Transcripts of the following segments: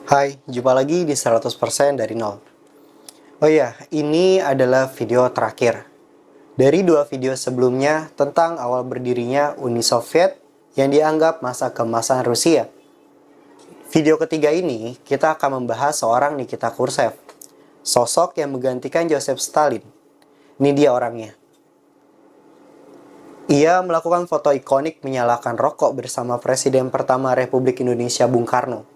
Hai, jumpa lagi di 100% dari nol. Oh iya, ini adalah video terakhir dari dua video sebelumnya tentang awal berdirinya Uni Soviet yang dianggap masa keemasan Rusia. Video ketiga ini, kita akan membahas seorang Nikita Khrushchev, sosok yang menggantikan Joseph Stalin. Ini dia orangnya. Ia melakukan foto ikonik menyalakan rokok bersama Presiden pertama Republik Indonesia Bung Karno.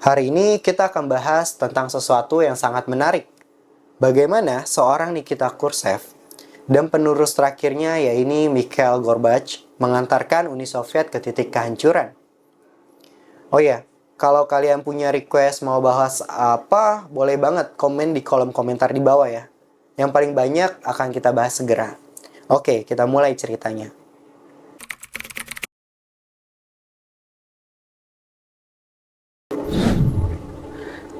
Hari ini kita akan bahas tentang sesuatu yang sangat menarik. Bagaimana seorang Nikita Khrushchev dan penerus terakhirnya yaitu Mikhail Gorbachev mengantarkan Uni Soviet ke titik kehancuran. Oh ya, kalau kalian punya request mau bahas apa, boleh banget komen di kolom komentar di bawah ya. Yang paling banyak akan kita bahas segera. Oke, kita mulai ceritanya.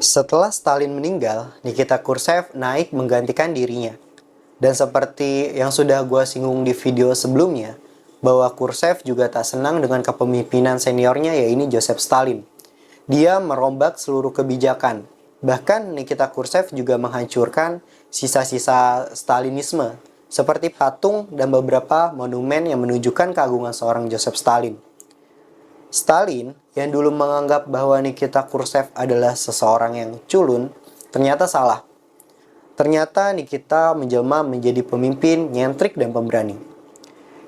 Setelah Stalin meninggal, Nikita Khrushchev naik menggantikan dirinya. Dan seperti yang sudah gue singgung di video sebelumnya, bahwa Khrushchev juga tak senang dengan kepemimpinan seniornya yaitu Joseph Stalin. Dia merombak seluruh kebijakan. Bahkan Nikita Khrushchev juga menghancurkan sisa-sisa Stalinisme, seperti patung dan beberapa monumen yang menunjukkan keagungan seorang Joseph Stalin. Stalin yang dulu menganggap bahwa Nikita Khrushchev adalah seseorang yang culun, ternyata salah. Ternyata Nikita menjelma menjadi pemimpin nyentrik dan pemberani.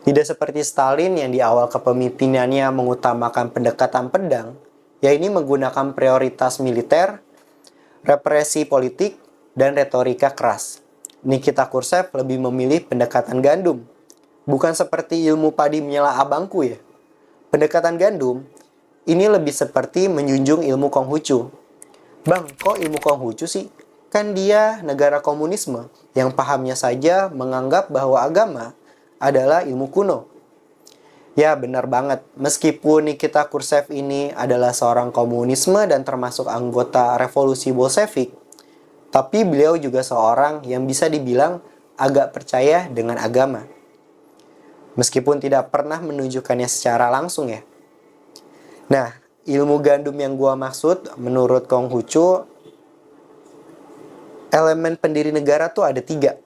Tidak seperti Stalin yang di awal kepemimpinannya mengutamakan pendekatan pedang, yaitu menggunakan prioritas militer, represi politik, dan retorika keras. Nikita Khrushchev lebih memilih pendekatan gandum, bukan seperti ilmu padi menyela abangku ya. Pendekatan gandum ini lebih seperti menjunjung ilmu Konghucu. Bang, kok ilmu Konghucu sih? Kan dia negara komunisme yang pahamnya saja menganggap bahwa agama adalah ilmu kuno. Ya, benar banget. Meskipun Nikita Khrushchev ini adalah seorang komunisme dan termasuk anggota revolusi Bolshevik, tapi beliau juga seorang yang bisa dibilang agak percaya dengan agama. Meskipun tidak pernah menunjukkannya secara langsung ya. Nah, ilmu gandum yang gua maksud menurut Konghucu, elemen pendiri negara tuh ada 3.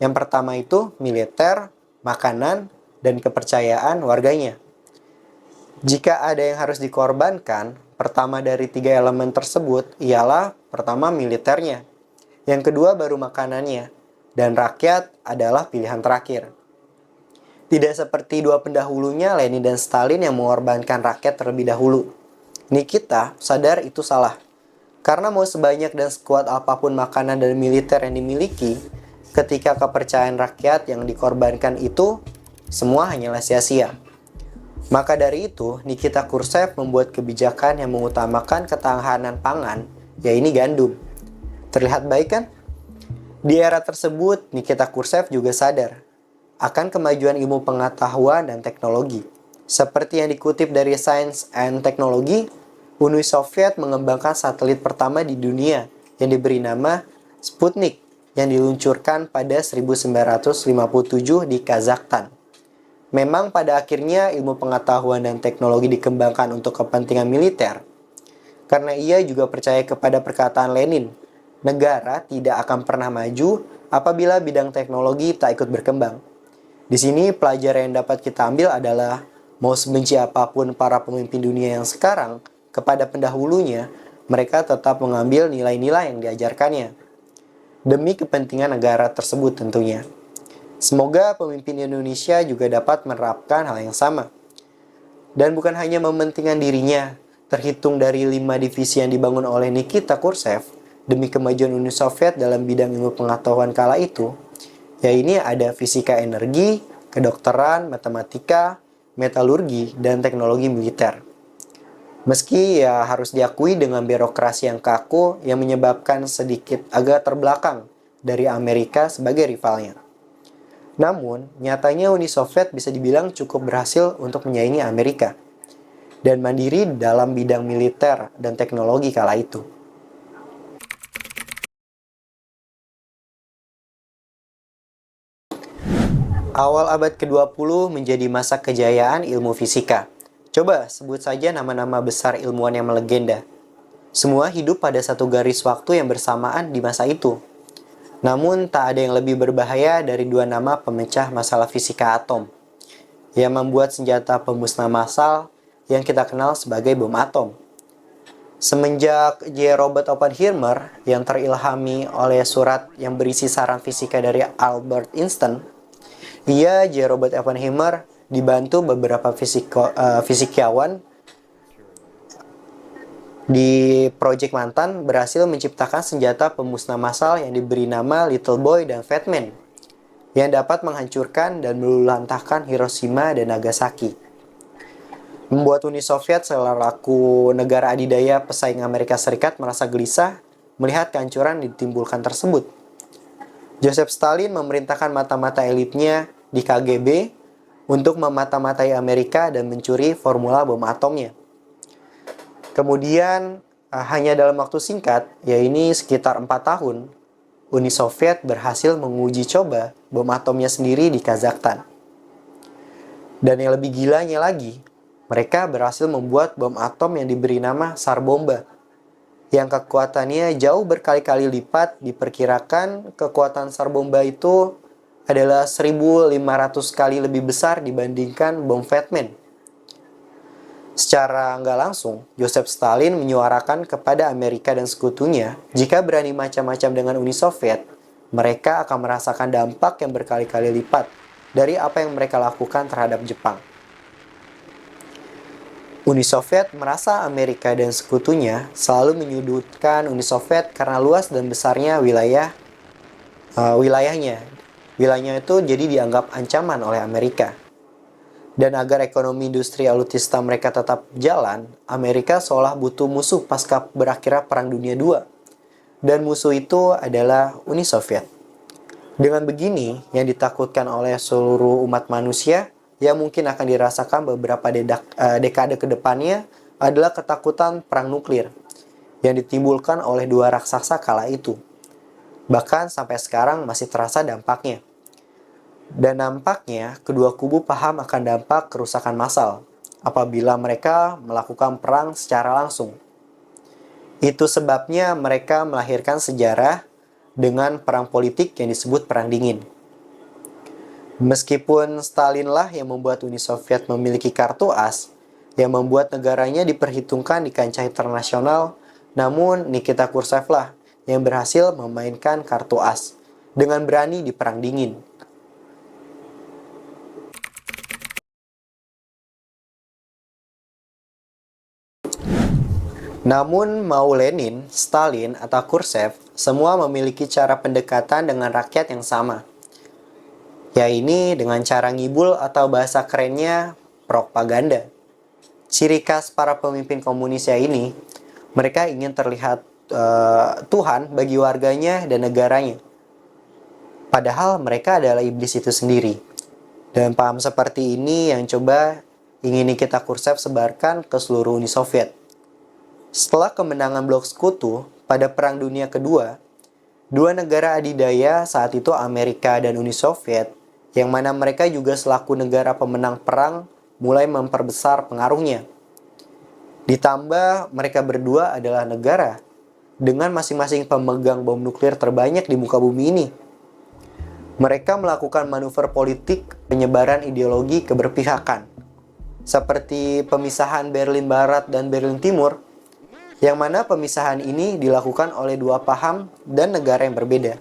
Yang pertama itu militer, makanan, dan kepercayaan warganya. Jika ada yang harus dikorbankan, pertama dari 3 elemen tersebut ialah pertama militernya. Yang kedua baru makanannya. Dan rakyat adalah pilihan terakhir. Tidak seperti dua pendahulunya, Lenin dan Stalin yang mengorbankan rakyat terlebih dahulu. Nikita sadar itu salah. Karena mau sebanyak dan sekuat apapun makanan dan militer yang dimiliki, ketika kepercayaan rakyat yang dikorbankan itu, semua hanyalah sia-sia. Maka dari itu, Nikita Khrushchev membuat kebijakan yang mengutamakan ketahanan pangan, yaitu gandum. Terlihat baik kan? Di era tersebut, Nikita Khrushchev juga sadar akan kemajuan ilmu pengetahuan dan teknologi. Seperti yang dikutip dari Science and Technology, Uni Soviet mengembangkan satelit pertama di dunia yang diberi nama Sputnik yang diluncurkan pada 1957 di Kazakhstan. Memang pada akhirnya ilmu pengetahuan dan teknologi dikembangkan untuk kepentingan militer. Karena ia juga percaya kepada perkataan Lenin, negara tidak akan pernah maju apabila bidang teknologi tak ikut berkembang. Di sini pelajaran yang dapat kita ambil adalah mau sebenci apapun para pemimpin dunia yang sekarang kepada pendahulunya, mereka tetap mengambil nilai-nilai yang diajarkannya demi kepentingan negara tersebut tentunya. Semoga pemimpin Indonesia juga dapat menerapkan hal yang sama. Dan bukan hanya mementingkan dirinya, terhitung dari 5 divisi yang dibangun oleh Nikita Khrushchev demi kemajuan Uni Soviet dalam bidang ilmu pengetahuan kala itu, ya ini ada fisika energi, kedokteran, matematika, metalurgi, dan teknologi militer. Meski ya harus diakui dengan birokrasi yang kaku yang menyebabkan sedikit agak terbelakang dari Amerika sebagai rivalnya. Namun, nyatanya Uni Soviet bisa dibilang cukup berhasil untuk menyaingi Amerika dan mandiri dalam bidang militer dan teknologi kala itu. Awal abad ke-20 menjadi masa kejayaan ilmu fisika. Coba sebut saja nama-nama besar ilmuwan yang melegenda. Semua hidup pada satu garis waktu yang bersamaan di masa itu. Namun, tak ada yang lebih berbahaya dari dua nama pemecah masalah fisika atom, yang membuat senjata pemusnah massal yang kita kenal sebagai bom atom. Semenjak J. Robert Oppenheimer yang terilhami oleh surat yang berisi saran fisika dari Albert Einstein, J. Robert Oppenheimer dibantu beberapa fisikawan di Project Manhattan berhasil menciptakan senjata pemusnah massal yang diberi nama Little Boy dan Fat Man, yang dapat menghancurkan dan meluluhlantahkan Hiroshima dan Nagasaki. Membuat Uni Soviet selaku negara adidaya pesaing Amerika Serikat merasa gelisah melihat kehancuran ditimbulkan tersebut. Joseph Stalin memerintahkan mata-mata elitnya di KGB untuk memata-matai Amerika dan mencuri formula bom atomnya. Kemudian, hanya dalam waktu singkat, yaitu sekitar 4 tahun, Uni Soviet berhasil menguji coba bom atomnya sendiri di Kazakhstan. Dan yang lebih gilanya lagi, mereka berhasil membuat bom atom yang diberi nama Tsar Bomba, yang kekuatannya jauh berkali-kali lipat. Diperkirakan kekuatan Tsar Bomba itu adalah 1.500 kali lebih besar dibandingkan bom Fat Man. Secara nggak langsung, Joseph Stalin menyuarakan kepada Amerika dan sekutunya, jika berani macam-macam dengan Uni Soviet, mereka akan merasakan dampak yang berkali-kali lipat dari apa yang mereka lakukan terhadap Jepang. Uni Soviet merasa Amerika dan sekutunya selalu menyudutkan Uni Soviet karena luas dan besarnya wilayahnya. Wilayahnya itu jadi dianggap ancaman oleh Amerika. Dan agar ekonomi industri alutsista mereka tetap jalan, Amerika seolah butuh musuh pasca berakhirnya Perang Dunia II. Dan musuh itu adalah Uni Soviet. Dengan begini, yang ditakutkan oleh seluruh umat manusia, yang mungkin akan dirasakan beberapa dekade ke depannya adalah ketakutan perang nuklir yang ditimbulkan oleh dua raksasa kala itu. Bahkan sampai sekarang masih terasa dampaknya. Dan nampaknya kedua kubu paham akan dampak kerusakan massal apabila mereka melakukan perang secara langsung. Itu sebabnya mereka melahirkan sejarah dengan perang politik yang disebut Perang Dingin. Meskipun Stalinlah yang membuat Uni Soviet memiliki kartu as, yang membuat negaranya diperhitungkan di kancah internasional, namun Nikita Khrushchevlah yang berhasil memainkan kartu as dengan berani di Perang Dingin. Namun mau Lenin, Stalin, atau Khrushchev, semua memiliki cara pendekatan dengan rakyat yang sama, yaitu dengan cara ngibul atau bahasa kerennya propaganda. Ciri khas para pemimpin komunis ini, mereka ingin terlihat Tuhan bagi warganya dan negaranya. Padahal mereka adalah iblis itu sendiri. Dan paham seperti ini yang coba ingin Nikita Khrushchev sebarkan ke seluruh Uni Soviet. Setelah kemenangan blok sekutu pada Perang Dunia Kedua, dua negara adidaya saat itu Amerika dan Uni Soviet, yang mana mereka juga selaku negara pemenang perang, mulai memperbesar pengaruhnya. Ditambah mereka berdua adalah negara dengan masing-masing pemegang bom nuklir terbanyak di muka bumi ini. Mereka melakukan manuver politik penyebaran ideologi keberpihakan, seperti pemisahan Berlin Barat dan Berlin Timur, yang mana pemisahan ini dilakukan oleh dua paham dan negara yang berbeda.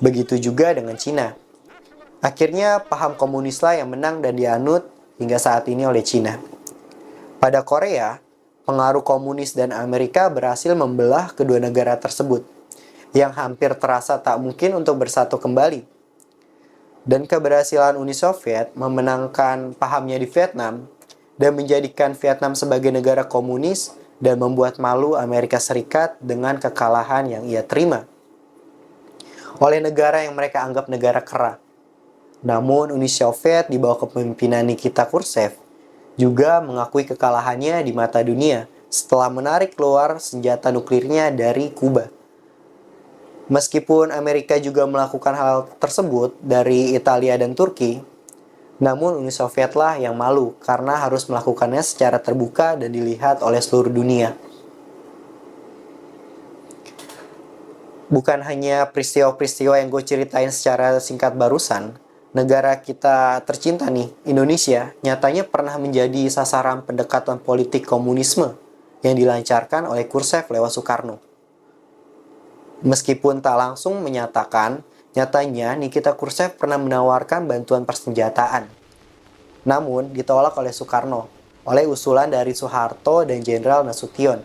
Begitu juga dengan Cina. Akhirnya paham komunislah yang menang dan dianut hingga saat ini oleh Cina. Pada Korea, pengaruh komunis dan Amerika berhasil membelah kedua negara tersebut, yang hampir terasa tak mungkin untuk bersatu kembali. Dan keberhasilan Uni Soviet memenangkan pahamnya di Vietnam dan menjadikan Vietnam sebagai negara komunis dan membuat malu Amerika Serikat dengan kekalahan yang ia terima oleh negara yang mereka anggap negara kera. Namun Uni Soviet di bawah kepemimpinan Nikita Khrushchev juga mengakui kekalahannya di mata dunia setelah menarik keluar senjata nuklirnya dari Kuba. Meskipun Amerika juga melakukan hal tersebut dari Italia dan Turki, namun Uni Sovietlah yang malu karena harus melakukannya secara terbuka dan dilihat oleh seluruh dunia. Bukan hanya peristiwa-peristiwa yang gue ceritain secara singkat barusan, negara kita tercinta nih, Indonesia, nyatanya pernah menjadi sasaran pendekatan politik komunisme yang dilancarkan oleh Khrushchev lewat Soekarno. Meskipun tak langsung menyatakan, nyatanya Nikita Khrushchev pernah menawarkan bantuan persenjataan. Namun ditolak oleh Soekarno, oleh usulan dari Soeharto dan Jenderal Nasution.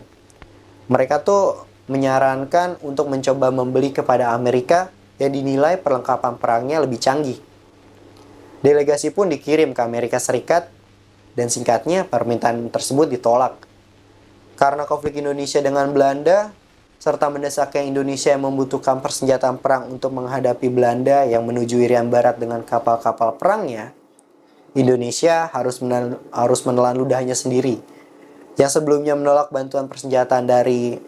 Mereka tuh menyarankan untuk mencoba membeli kepada Amerika yang dinilai perlengkapan perangnya lebih canggih. Delegasi pun dikirim ke Amerika Serikat dan singkatnya permintaan tersebut ditolak. Karena konflik Indonesia dengan Belanda, serta mendesaknya Indonesia yang membutuhkan persenjataan perang untuk menghadapi Belanda yang menuju Irian Barat dengan kapal-kapal perangnya, Indonesia harus menelan ludahnya sendiri. Yang sebelumnya menolak bantuan persenjataan dari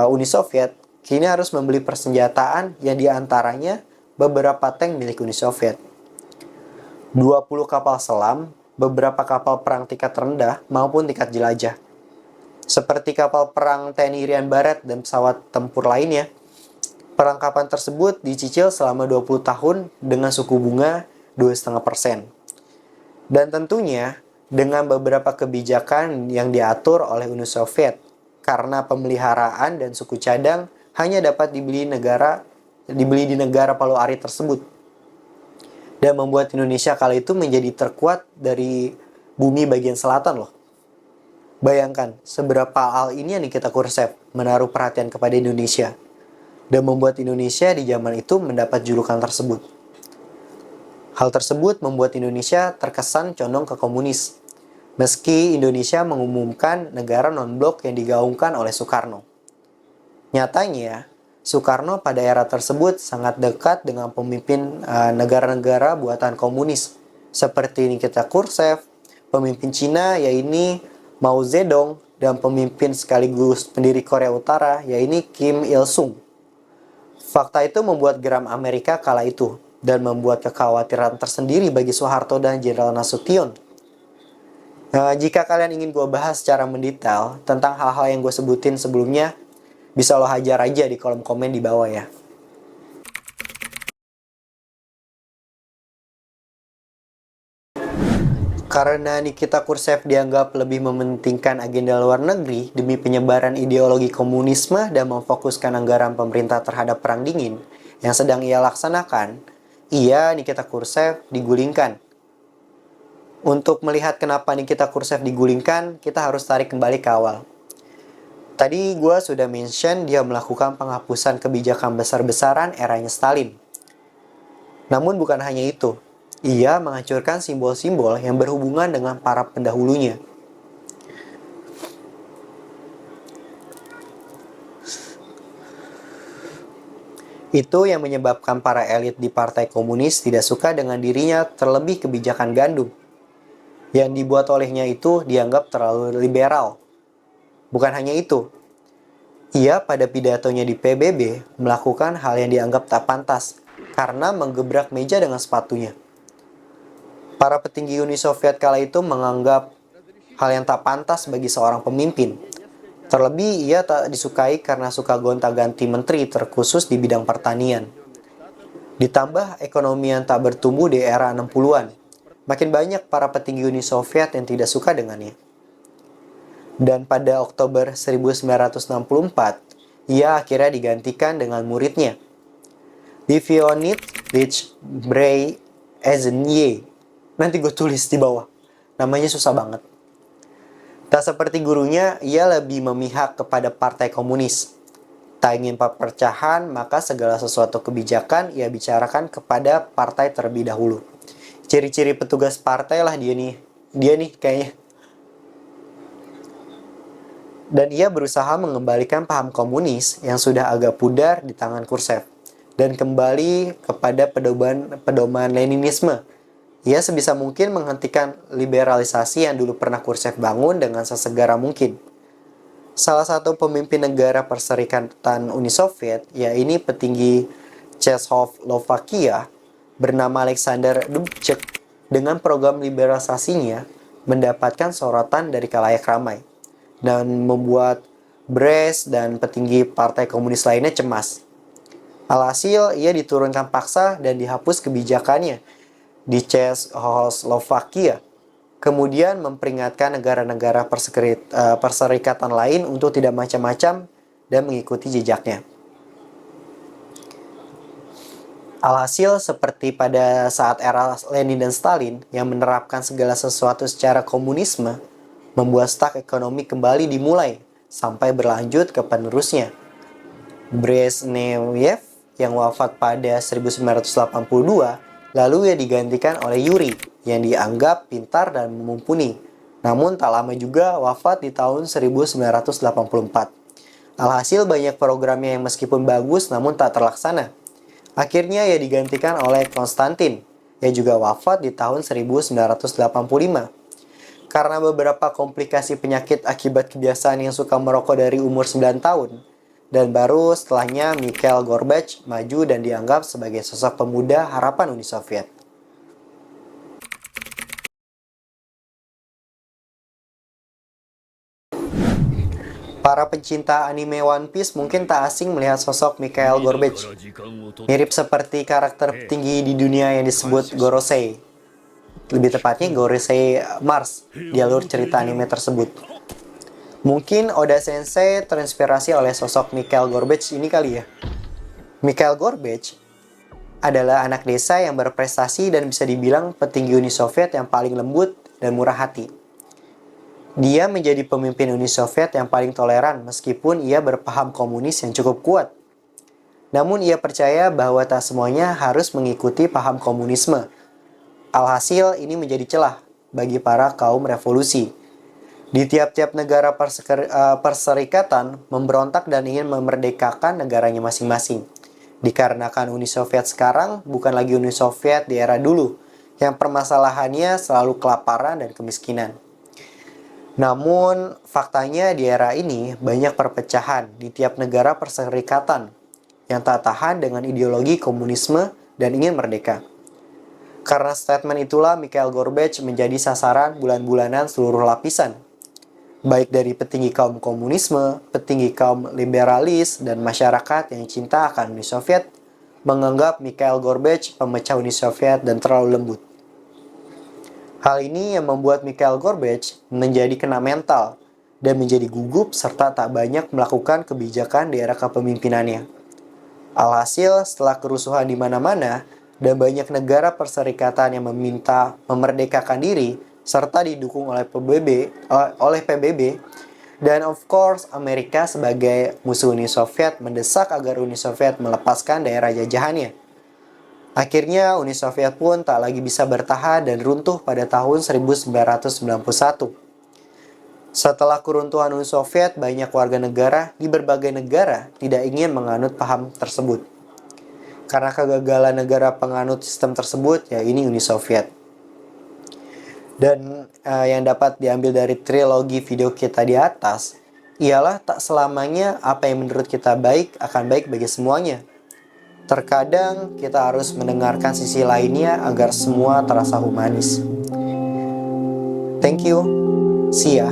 Uni Soviet, kini harus membeli persenjataan yang diantaranya beberapa tank milik Uni Soviet. 20 kapal selam, beberapa kapal perang tingkat rendah maupun tingkat jelajah. Seperti kapal perang TNI Irian Barat dan pesawat tempur lainnya, perlengkapan tersebut dicicil selama 20 tahun dengan suku bunga 2,5%. Dan tentunya dengan beberapa kebijakan yang diatur oleh Uni Soviet, karena pemeliharaan dan suku cadang hanya dapat dibeli di negara Palu Arit tersebut. Dan membuat Indonesia kala itu menjadi terkuat dari bumi bagian selatan loh. Bayangkan seberapa hal ini yang Nikita Khrushchev menaruh perhatian kepada Indonesia dan membuat Indonesia di zaman itu mendapat julukan tersebut. Hal tersebut membuat Indonesia terkesan condong ke komunis, meski Indonesia mengumumkan negara non-blok yang digaungkan oleh Soekarno. Nyatanya, Soekarno pada era tersebut sangat dekat dengan pemimpin negara-negara buatan komunis, seperti Nikita Khrushchev, pemimpin Cina yaitu Mao Zedong, dan pemimpin sekaligus pendiri Korea Utara yaitu Kim Il-sung. Fakta itu membuat geram Amerika kala itu dan membuat kekhawatiran tersendiri bagi Soeharto dan Jenderal Nasution. Jika kalian ingin gue bahas secara mendetail tentang hal-hal yang gue sebutin sebelumnya, bisa lo hajar aja di kolom komen di bawah ya. Karena Nikita Khrushchev dianggap lebih mementingkan agenda luar negeri demi penyebaran ideologi komunisme dan memfokuskan anggaran pemerintah terhadap perang dingin yang sedang ia laksanakan, Nikita Khrushchev digulingkan. Untuk melihat kenapa Nikita Khrushchev digulingkan, kita harus tarik kembali ke awal. Tadi gue sudah mention dia melakukan penghapusan kebijakan besar-besaran eranya Stalin. Namun bukan hanya itu, ia menghancurkan simbol-simbol yang berhubungan dengan para pendahulunya. Itu yang menyebabkan para elit di Partai Komunis tidak suka dengan dirinya, terlebih kebijakan gandum. Yang dibuat olehnya itu dianggap terlalu liberal. Bukan hanya itu, ia pada pidatonya di PBB melakukan hal yang dianggap tak pantas karena menggebrak meja dengan sepatunya. Para petinggi Uni Soviet kala itu menganggap hal yang tak pantas bagi seorang pemimpin. Terlebih ia tak disukai karena suka gonta-ganti menteri terkhusus di bidang pertanian. Ditambah ekonomi yang tak bertumbuh di era 60-an. Makin banyak para petinggi Uni Soviet yang tidak suka dengannya. Dan pada Oktober 1964, ia akhirnya digantikan dengan muridnya, Leonid Ilyich Brezhnev. Nanti gue tulis di bawah. Namanya susah banget. Tak seperti gurunya, ia lebih memihak kepada Partai Komunis. Tak ingin perpecahan, maka segala sesuatu kebijakan ia bicarakan kepada partai terlebih dahulu. Ciri-ciri petugas partai lah dia nih kayaknya. Dan ia berusaha mengembalikan paham komunis yang sudah agak pudar di tangan Khrushchev dan kembali kepada pedoman Leninisme. Ia sebisa mungkin menghentikan liberalisasi yang dulu pernah Khrushchev bangun dengan sesegera mungkin. Salah satu pemimpin negara Perserikatan Uni Soviet, yaitu petinggi Czechoslovakia, bernama Alexander Dubček, dengan program liberalisasinya mendapatkan sorotan dari khalayak ramai dan membuat Brezhnev dan petinggi partai komunis lainnya cemas. Alhasil, ia diturunkan paksa dan dihapus kebijakannya di Czechoslovakia. Kemudian memperingatkan negara-negara perserikatan lain untuk tidak macam-macam dan mengikuti jejaknya. Alhasil, seperti pada saat era Lenin dan Stalin yang menerapkan segala sesuatu secara komunisme, membuat stak ekonomi kembali dimulai sampai berlanjut ke penerusnya. Brezhnev yang wafat pada 1982, lalu ia digantikan oleh Yuri yang dianggap pintar dan mumpuni. Namun tak lama juga wafat di tahun 1984. Alhasil banyak programnya yang meskipun bagus namun tak terlaksana. Akhirnya ia digantikan oleh Konstantin yang juga wafat di tahun 1985. Karena beberapa komplikasi penyakit akibat kebiasaan yang suka merokok dari umur 9 tahun. Dan baru setelahnya Mikhail Gorbachev maju dan dianggap sebagai sosok pemuda harapan Uni Soviet. Para pencinta anime One Piece mungkin tak asing melihat sosok Mikhail Gorbachev. Mirip seperti karakter petinggi di dunia yang disebut Gorosei. Lebih tepatnya Gorosei Mars di alur cerita anime tersebut. Mungkin Oda Sensei terinspirasi oleh sosok Mikhail Gorbachev ini kali ya. Mikhail Gorbachev adalah anak desa yang berprestasi dan bisa dibilang petinggi Uni Soviet yang paling lembut dan murah hati. Dia menjadi pemimpin Uni Soviet yang paling toleran meskipun ia berpaham komunis yang cukup kuat. Namun ia percaya bahwa tak semuanya harus mengikuti paham komunisme. Alhasil ini menjadi celah bagi para kaum revolusi. Di tiap-tiap negara perserikatan memberontak dan ingin memerdekakan negaranya masing-masing. Dikarenakan Uni Soviet sekarang bukan lagi Uni Soviet di era dulu, yang permasalahannya selalu kelaparan dan kemiskinan. Namun, faktanya di era ini banyak perpecahan di tiap negara perserikatan yang tak tahan dengan ideologi komunisme dan ingin merdeka. Karena statement itulah Mikhail Gorbachev menjadi sasaran bulan-bulanan seluruh lapisan, baik dari petinggi kaum komunisme, petinggi kaum liberalis, dan masyarakat yang cinta akan Uni Soviet, menganggap Mikhail Gorbachev pemecah Uni Soviet dan terlalu lembut. Hal ini yang membuat Mikhail Gorbachev menjadi kena mental dan menjadi gugup serta tak banyak melakukan kebijakan di era kepemimpinannya. Alhasil, setelah kerusuhan di mana-mana dan banyak negara perserikatan yang meminta memerdekakan diri serta didukung oleh PBB dan of course Amerika sebagai musuh Uni Soviet mendesak agar Uni Soviet melepaskan daerah jajahannya. Akhirnya Uni Soviet pun tak lagi bisa bertahan dan runtuh pada tahun 1991. Setelah keruntuhan Uni Soviet, banyak warga negara di berbagai negara tidak ingin menganut paham tersebut. Karena kegagalan negara penganut sistem tersebut, ya ini Uni Soviet. Dan yang dapat diambil dari trilogi video kita di atas, ialah tak selamanya apa yang menurut kita baik akan baik bagi semuanya. Terkadang kita harus mendengarkan sisi lainnya agar semua terasa humanis. Thank you. See ya.